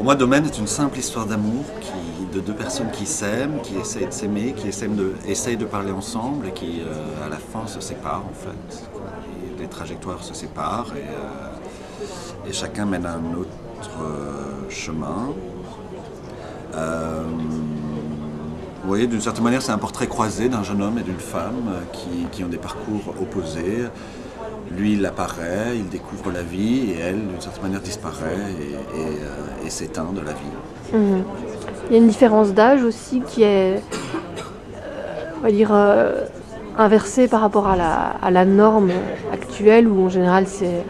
Pour moi, Domaine est une simple histoire d'amour de deux personnes qui s'aiment, qui essayent de s'aimer, qui essayent de parler ensemble et qui, à la fin, se séparent en fait. Et les trajectoires se séparent et chacun mène un autre chemin. Vous voyez, d'une certaine manière, c'est un portrait croisé d'un jeune homme et d'une femme qui ont des parcours opposés. Lui, il apparaît, il découvre la vie et elle, d'une certaine manière, disparaît et s'éteint de la vie. Mmh. Il y a une différence d'âge aussi qui est, on va dire, inversée par rapport à la norme actuelle où en général c'est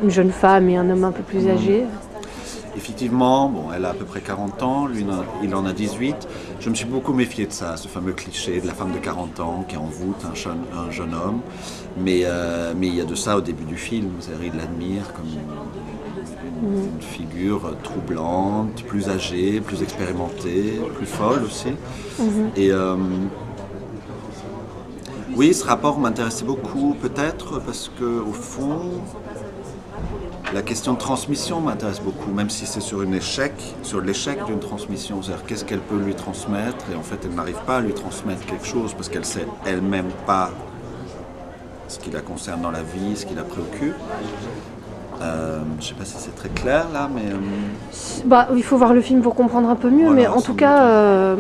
une jeune femme et un homme un peu plus âgé. Effectivement, bon, elle a à peu près 40 ans, lui il en a 18. Je me suis beaucoup méfié de ça, ce fameux cliché de la femme de 40 ans qui envoûte un jeune homme. Mais il y a de ça au début du film, c'est-à-dire il l'admire comme une figure troublante, plus âgée, plus expérimentée, plus folle aussi. Et oui, ce rapport m'intéressait beaucoup, peut-être parce qu'au fond, la question de transmission m'intéresse beaucoup, même si c'est sur l'échec d'une transmission. C'est-à-dire qu'est-ce qu'elle peut lui transmettre, et en fait elle n'arrive pas à lui transmettre quelque chose parce qu'elle ne sait elle-même pas ce qui la concerne dans la vie, ce qui la préoccupe. Je ne sais pas si c'est très clair là, mais... Il faut voir le film pour comprendre un peu mieux, Voilà, mais en tout cas...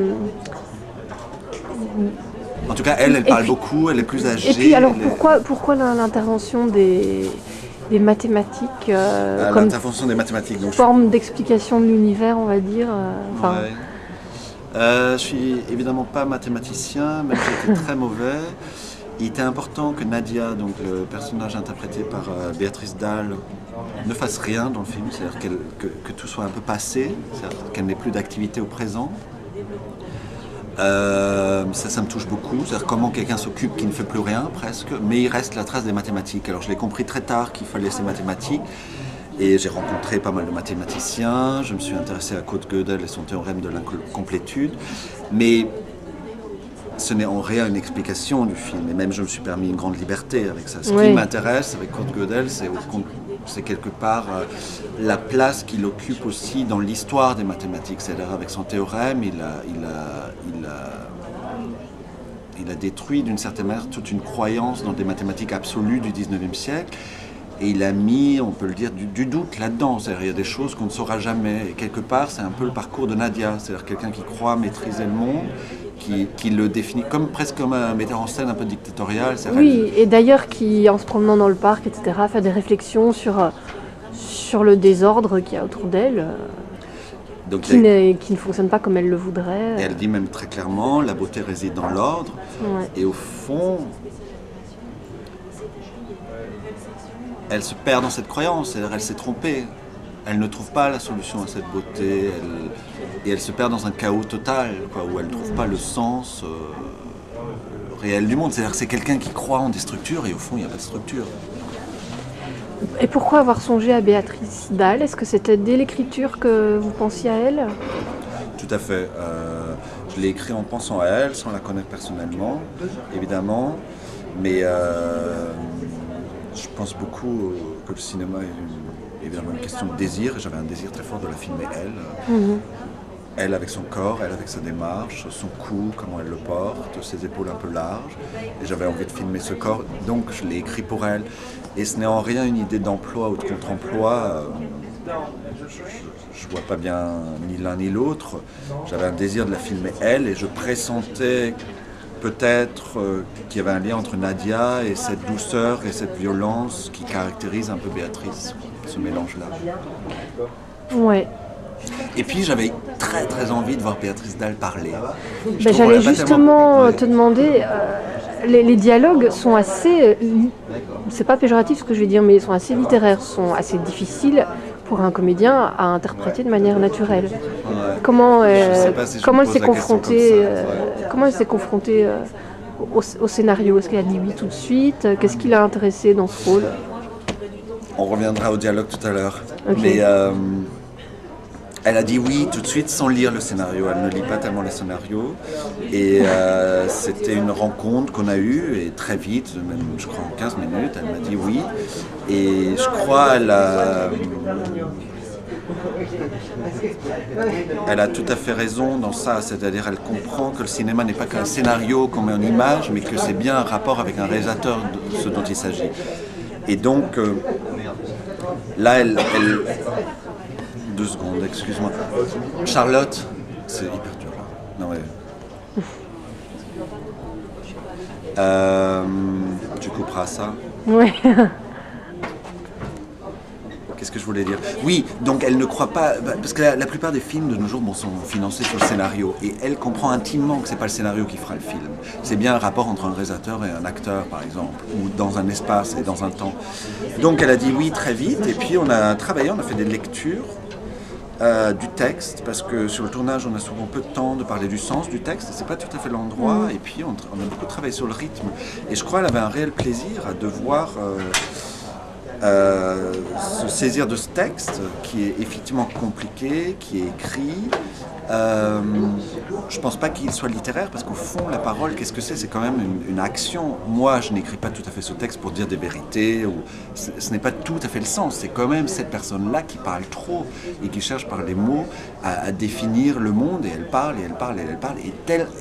En tout cas, elle parle beaucoup, elle est plus âgée. Et puis alors pourquoi l'intervention des mathématiques comme l'intervention des mathématiques, donc forme d'explication de l'univers, on va dire ouais. Je suis évidemment pas mathématicien, même si j'étais très mauvais. Il était important que Nadia, donc le personnage interprété par Béatrice Dalle, ne fasse rien dans le film, c'est-à-dire que tout soit un peu passé, c'est-à-dire qu'elle n'ait plus d'activité au présent. Ça me touche beaucoup, c'est-à-dire comment quelqu'un s'occupe qui ne fait plus rien presque, mais il reste la trace des mathématiques. Alors je l'ai compris très tard qu'il fallait ces mathématiques, et j'ai rencontré pas mal de mathématiciens, je me suis intéressé à Kurt Gödel et son théorème de l'incomplétude, mais ce n'est en rien une explication du film, et même je me suis permis une grande liberté avec ça. Ce qui m'intéresse avec Kurt Gödel, c'est quelque part la place qu'il occupe aussi dans l'histoire des mathématiques. C'est-à-dire avec son théorème, il a détruit d'une certaine manière toute une croyance dans des mathématiques absolues du 19e siècle. Et il a mis, on peut le dire, du doute là-dedans. C'est-à-dire il y a des choses qu'on ne saura jamais. Et quelque part, c'est un peu le parcours de Nadia. C'est-à-dire quelqu'un qui croit maîtriser le monde, qui le définit presque comme un metteur en scène un peu dictatorial. Oui, et d'ailleurs qui, en se promenant dans le parc, etc., fait des réflexions sur le désordre qu'il y a autour d'elle, qui ne fonctionne pas comme elle le voudrait. Et elle dit même très clairement, la beauté réside dans l'ordre. Ouais. Et au fond, elle se perd dans cette croyance, c'est-à-dire elle s'est trompée. Elle ne trouve pas la solution à cette beauté, et elle se perd dans un chaos total, où elle ne trouve pas le sens réel du monde. C'est-à-dire que c'est quelqu'un qui croit en des structures, et au fond, il n'y a pas de structure. Et pourquoi avoir songé à Béatrice Dalle? Est-ce que c'était dès l'écriture que vous pensiez à elle? Tout à fait. Je l'ai écrit en pensant à elle, sans la connaître personnellement, évidemment. Mais je pense beaucoup que le cinéma est évidemment une question de désir. J'avais un désir très fort de la filmer elle. Elle avec son corps, elle avec sa démarche, son cou, comment elle le porte, ses épaules un peu larges. Et j'avais envie de filmer ce corps, donc je l'ai écrit pour elle. Et ce n'est en rien une idée d'emploi ou de contre-emploi. Je ne vois pas bien ni l'un ni l'autre. J'avais un désir de la filmer elle, et je pressentais peut-être qu'il y avait un lien entre Nadia et cette douceur et cette violence qui caractérise un peu Béatrice, ce mélange-là. Ouais. Et puis j'avais très très envie de voir Béatrice Dalle parler. J'allais justement te demander, les dialogues sont assez, c'est pas péjoratif ce que je vais dire, mais ils sont assez littéraires, sont assez difficiles pour un comédien à interpréter de manière naturelle. Ouais. Comment elle s'est confrontée au scénario? Est-ce qu'elle a dit oui tout de suite? Qu'est-ce qui l'a intéressée dans ce rôle? On reviendra au dialogue tout à l'heure. Okay. Mais elle a dit oui tout de suite sans lire le scénario. Elle ne lit pas tellement les scénarios. Et c'était une rencontre qu'on a eue, et très vite, même je crois en 15 minutes, elle m'a dit oui. Et je crois Elle a tout à fait raison dans ça, c'est-à-dire elle comprend que le cinéma n'est pas qu'un scénario qu'on met en image, mais que c'est bien un rapport avec un réalisateur de ce dont il s'agit. Et donc, là, elle... 2 secondes, excuse-moi. Charlotte, c'est hyper dur là. Non, ouais. Tu couperas ça. Ouais. Qu'est-ce que je voulais dire? Oui, donc elle ne croit pas, parce que la plupart des films de nos jours sont financés sur le scénario, et elle comprend intimement que c'est pas le scénario qui fera le film. C'est bien un rapport entre un réalisateur et un acteur, par exemple, ou dans un espace et dans un temps. Donc elle a dit oui très vite, et puis on a travaillé, on a fait des lectures du texte, parce que sur le tournage on a souvent peu de temps de parler du sens du texte, c'est pas tout à fait l'endroit, et puis on a beaucoup travaillé sur le rythme, et je crois qu'elle avait un réel plaisir à devoir se saisir de ce texte qui est effectivement compliqué, qui est écrit. Je pense pas qu'il soit littéraire, parce qu'au fond la parole, qu'est-ce que c'est? C'est quand même une action. Moi je n'écris pas tout à fait ce texte pour dire des vérités, ou ce n'est pas tout à fait le sens, c'est quand même cette personne-là qui parle trop et qui cherche par les mots à définir le monde, et elle parle et elle parle et elle parle,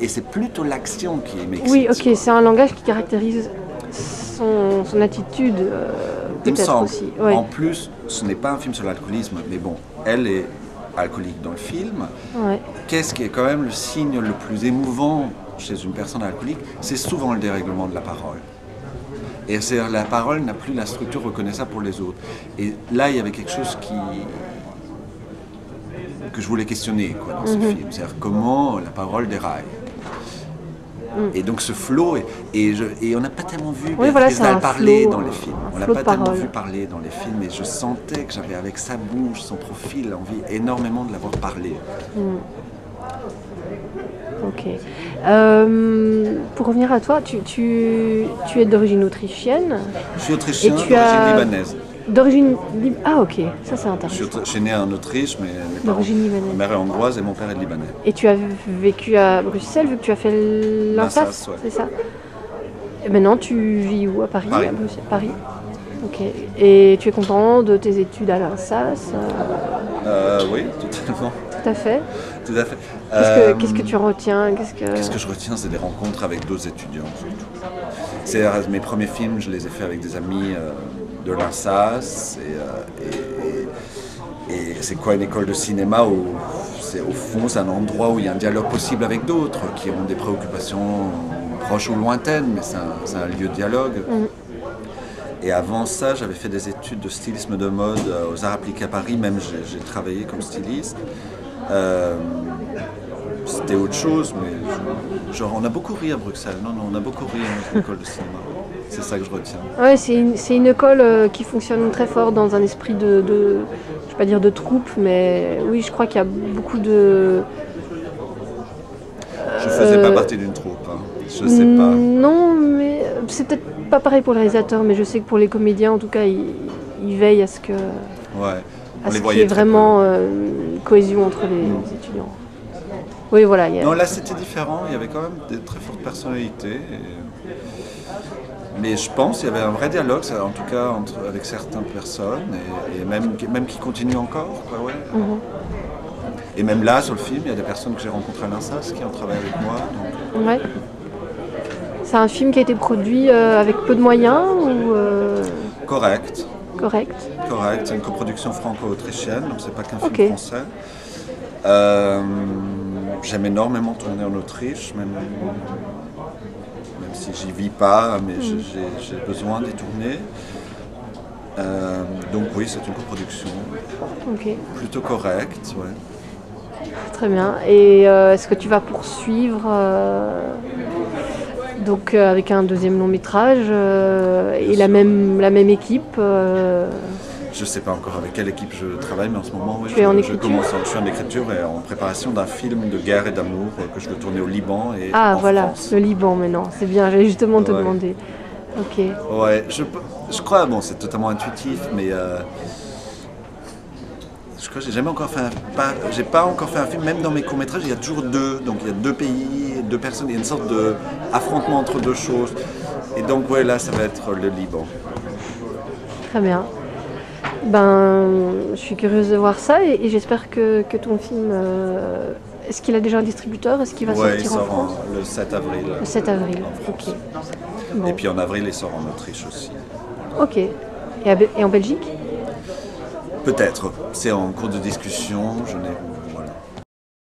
et c'est plutôt l'action qui m'excite. Oui, ok, c'est un langage qui caractérise son attitude, il me peut-être semble. aussi. Ouais. En plus, ce n'est pas un film sur l'alcoolisme, mais bon, elle est alcoolique dans le film. Ouais. Qu'est-ce qui est quand même le signe le plus émouvant chez une personne alcoolique? C'est souvent le dérèglement de la parole. Et c'est la parole n'a plus la structure reconnaissable pour les autres. Et là, il y avait quelque chose que je voulais questionner dans ce film. C'est-à-dire comment la parole déraille. Et donc ce flow, et on n'a pas tellement vu Béatrice Dalle parler dans les films. On l'a pas tellement vu parler dans les films, et je sentais que j'avais avec sa bouche, son profil, envie énormément de l'avoir parlé. Ok. Pour revenir à toi, tu es d'origine autrichienne. Je suis autrichien, Et d'origine libanaise. Ah ok, ça c'est intéressant. Je suis né en Autriche, mais D'origine libanaise. ma mère est hongroise et mon père est libanais. Et tu as vécu à Bruxelles, vu que tu as fait l'INSAS, Ouais. c'est ça? Et maintenant tu vis où? À Paris? Paris. À Bruxelles, Paris. Ok. Et tu es content de tes études à l'INSAS? Oui, totalement. Tout à fait. Tout à fait. Qu'est-ce que tu retiens? Qu'est-ce que je retiens? C'est des rencontres avec d'autres étudiants, surtout. Mes premiers films, je les ai faits avec des amis de l'INSAS, et c'est quoi une école de cinéma où au fond c'est un endroit où il y a un dialogue possible avec d'autres qui ont des préoccupations proches ou lointaines, mais c'est un lieu de dialogue. Et avant ça, j'avais fait des études de stylisme de mode aux Arts Appliqués à Paris, même j'ai travaillé comme styliste. C'était autre chose, mais on a beaucoup ri à Bruxelles. Non, on a beaucoup ri à notre école de cinéma. C'est ça que je retiens. Ouais, c'est une école qui fonctionne très fort dans un esprit je vais pas dire de troupe, mais oui, je crois qu'il y a beaucoup de... Je faisais pas partie d'une troupe, hein. Je sais pas. Non, mais c'est peut-être pas pareil pour les réalisateurs, mais je sais que pour les comédiens, en tout cas, ils veillent à ce que... Ouais. À ce qu'il y ait vraiment une cohésion entre les étudiants. Oui, voilà. Non, là c'était différent, il y avait quand même des très fortes personnalités. Mais je pense qu'il y avait un vrai dialogue, en tout cas avec certaines personnes, et même qui continue encore. Quoi, ouais. Et même là, sur le film, il y a des personnes que j'ai rencontrées à l'INSAS qui ont travaillé avec moi. Donc... Ouais. C'est un film qui a été produit avec peu de moyens ou Correct. Correct. C'est une coproduction franco-autrichienne, donc c'est pas qu'un film français. J'aime énormément tourner en Autriche, même si j'y vis pas, mais j'ai besoin d'y tourner. Donc oui, c'est une coproduction. Plutôt correcte, ouais. Très bien. Et est-ce que tu vas poursuivre donc avec un deuxième long métrage et la même équipe Je ne sais pas encore avec quelle équipe je travaille, mais en ce moment, oui, je suis en écriture et en préparation d'un film de guerre et d'amour que je veux tourner au Liban et en France. Le Liban maintenant, c'est bien, j'allais justement te demander. Ok. Ouais, je crois, bon, c'est totalement intuitif, mais je crois que j'ai pas encore fait un film, même dans mes courts-métrages, il y a toujours deux, donc il y a deux pays, deux personnes, il y a une sorte d'affrontement entre deux choses. Et donc, ouais, là, ça va être le Liban. Très bien. Ben, je suis curieuse de voir ça et j'espère que ton film... est-ce qu'il a déjà un distributeur? Est-ce qu'il va Ouais, il sortir en sort France? le 7 avril. Le 7 avril, en France. ok. Bon. Et puis en avril, il sort en Autriche aussi. Ok. Et en Belgique? Peut-être. C'est en cours de discussion. Je n'ai